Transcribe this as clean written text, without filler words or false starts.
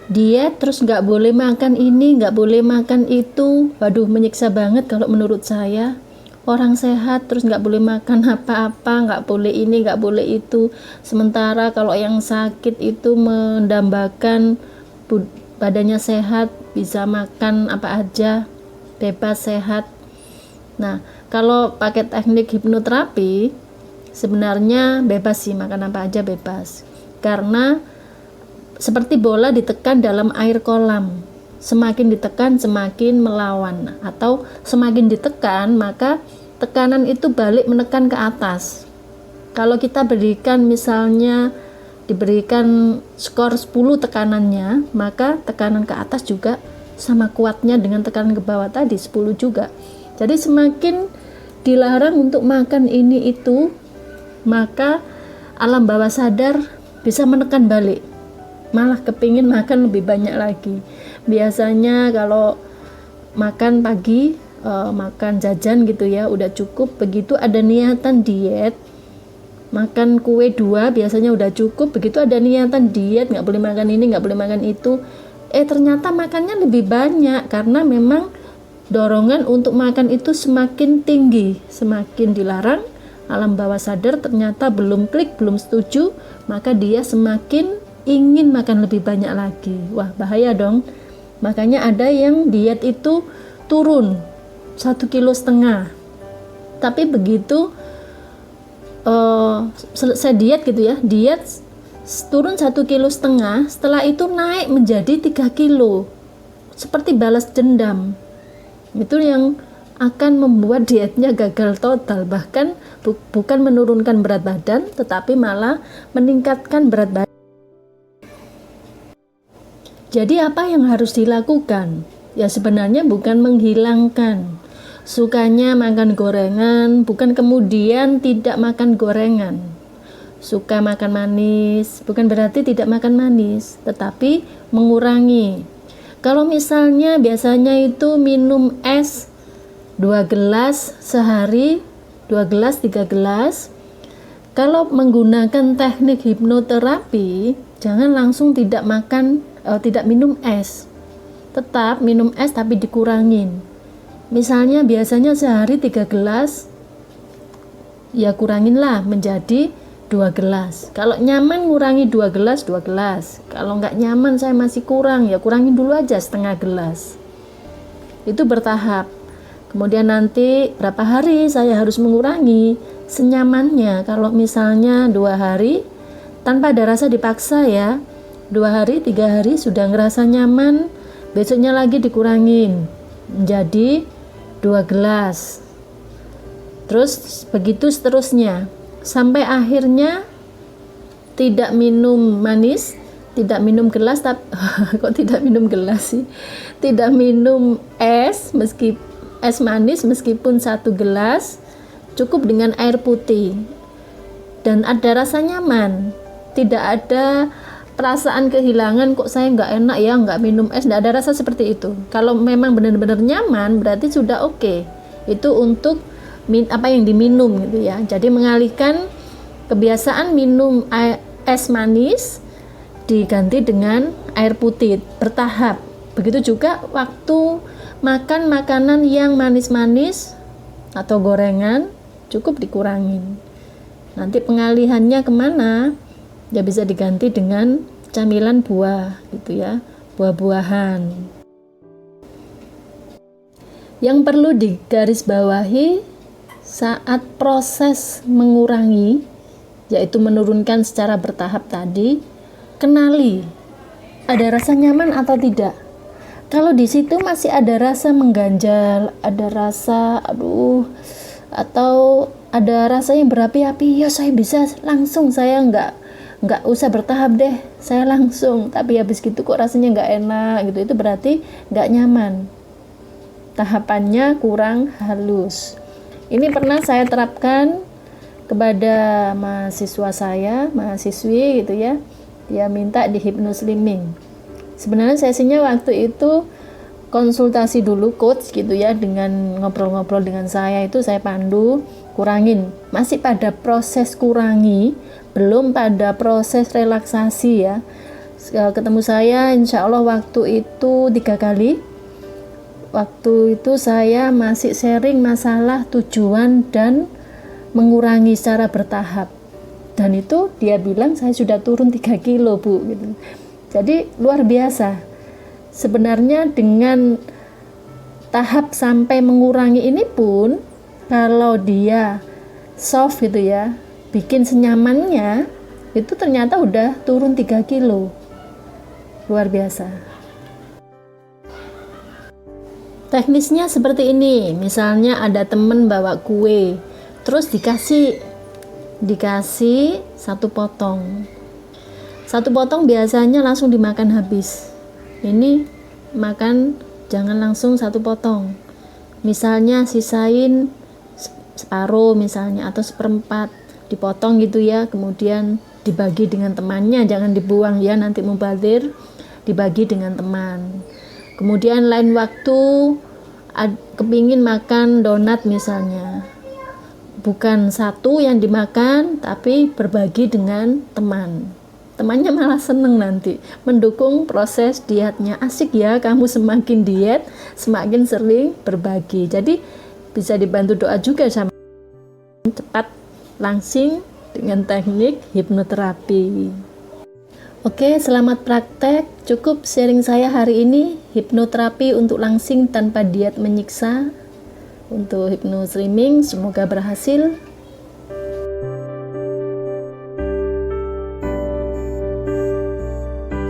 diet terus nggak boleh makan ini, nggak boleh makan itu. Waduh, menyiksa banget kalau menurut saya. Orang sehat terus nggak boleh makan apa-apa, nggak boleh ini, nggak boleh itu. Sementara kalau yang sakit itu mendambakan badannya sehat, bisa makan apa aja, bebas sehat. Nah, kalau pakai teknik hipnoterapi, sebenarnya bebas sih, makan apa aja bebas. Karena seperti bola ditekan dalam air kolam, semakin ditekan semakin melawan, atau semakin ditekan maka tekanan itu balik menekan ke atas. Kalau kita berikan misalnya diberikan skor 10 tekanannya, maka tekanan ke atas juga sama kuatnya dengan tekanan ke bawah tadi 10 juga. Jadi semakin dilarang untuk makan ini itu, maka alam bawah sadar bisa menekan balik, malah kepingin makan lebih banyak lagi. Biasanya kalau makan pagi, makan jajan gitu ya, udah cukup. Begitu ada niatan diet, makan kue 2 biasanya udah cukup. Begitu ada niatan diet, nggak boleh makan ini, nggak boleh makan itu, ternyata makannya lebih banyak, karena memang dorongan untuk makan itu semakin tinggi. Semakin dilarang, alam bawah sadar ternyata belum klik, belum setuju, maka dia semakin ingin makan lebih banyak lagi. Wah, bahaya dong. Makanya ada yang diet itu turun 1,5 kilo. Tapi begitu selesai diet gitu ya, diet turun 1,5 kilo, setelah itu naik menjadi 3 kilo. Seperti balas dendam. Itu yang akan membuat dietnya gagal total. Bahkan bukan menurunkan berat badan, tetapi malah meningkatkan berat badan. Jadi apa yang harus dilakukan? Ya sebenarnya bukan menghilangkan. Sukanya makan gorengan, bukan kemudian tidak makan gorengan. Suka makan manis, bukan berarti tidak makan manis, tetapi mengurangi. Kalau misalnya biasanya itu minum es 2 gelas sehari, 2 gelas, 3 gelas. Kalau menggunakan teknik hipnoterapi, jangan langsung tidak minum es. Tetap minum es tapi dikurangin. Misalnya biasanya sehari 3 gelas, ya kuranginlah menjadi 2 gelas. Kalau nyaman ngurangi 2 gelas, 2 gelas. Kalau nggak nyaman saya masih kurang, ya kurangin dulu aja setengah gelas. Itu bertahap. Kemudian nanti berapa hari saya harus mengurangi senyamannya. Kalau misalnya 2 hari tanpa ada rasa dipaksa ya, 2 hari, 3 hari sudah ngerasa nyaman, besoknya lagi dikurangin menjadi 2 gelas. Terus begitu seterusnya sampai akhirnya tidak minum manis, tidak minum gelas, tapi kok tidak minum gelas sih, tidak minum es, meski es manis meskipun 1 gelas, cukup dengan air putih dan ada rasa nyaman, tidak ada perasaan kehilangan, kok saya nggak enak ya nggak minum es, nggak ada rasa seperti itu. Kalau memang benar-benar nyaman berarti sudah oke. Itu untuk apa yang diminum gitu ya. Jadi mengalihkan kebiasaan minum es manis diganti dengan air putih bertahap. Begitu juga waktu makan makanan yang manis-manis atau gorengan, cukup dikurangin. Nanti pengalihannya kemana? Ya bisa diganti dengan camilan buah gitu ya, buah-buahan. Yang perlu digarisbawahi saat proses mengurangi, yaitu menurunkan secara bertahap tadi, kenali ada rasa nyaman atau tidak. Kalau di situ masih ada rasa mengganjal, ada rasa atau ada rasa yang berapi-api, ya saya bisa langsung, saya nggak usah bertahap deh, saya langsung. Tapi habis gitu kok rasanya nggak enak gitu, itu berarti nggak nyaman, tahapannya kurang halus. Ini pernah saya terapkan kepada mahasiswa saya, mahasiswi gitu ya, dia minta di hypnoslimming. Sebenarnya sesinya waktu itu konsultasi dulu coach gitu ya, dengan ngobrol-ngobrol dengan saya, itu saya pandu, kurangin, masih pada proses kurangi, belum pada proses relaksasi ya. ketemu saya insya Allah waktu itu 3 kali. Waktu itu saya masih sharing masalah tujuan dan mengurangi secara bertahap, dan itu dia bilang saya sudah turun 3 kilo Bu gitu. Jadi luar biasa sebenarnya. Dengan tahap sampai mengurangi ini pun, kalau dia soft gitu ya, bikin senyamannya, itu ternyata udah turun 3 kilo. Luar biasa. Teknisnya seperti ini, misalnya ada temen bawa kue, terus dikasih 1 potong. 1 potong biasanya langsung dimakan habis. Ini makan jangan langsung 1 potong. Misalnya sisain separuh misalnya, atau 1/4 dipotong gitu ya, kemudian dibagi dengan temannya, jangan dibuang ya, nanti mubazir, dibagi dengan teman. Kemudian lain waktu kepingin makan donat misalnya, bukan satu yang dimakan tapi berbagi dengan temannya malah seneng, nanti mendukung proses dietnya. Asik ya, kamu semakin diet semakin sering berbagi. Jadi bisa dibantu doa juga sama cepat langsing dengan teknik hipnoterapi. Oke, selamat praktek. Cukup sharing saya hari ini, hipnoterapi untuk langsing tanpa diet menyiksa untuk Hypno Slimming. Semoga berhasil.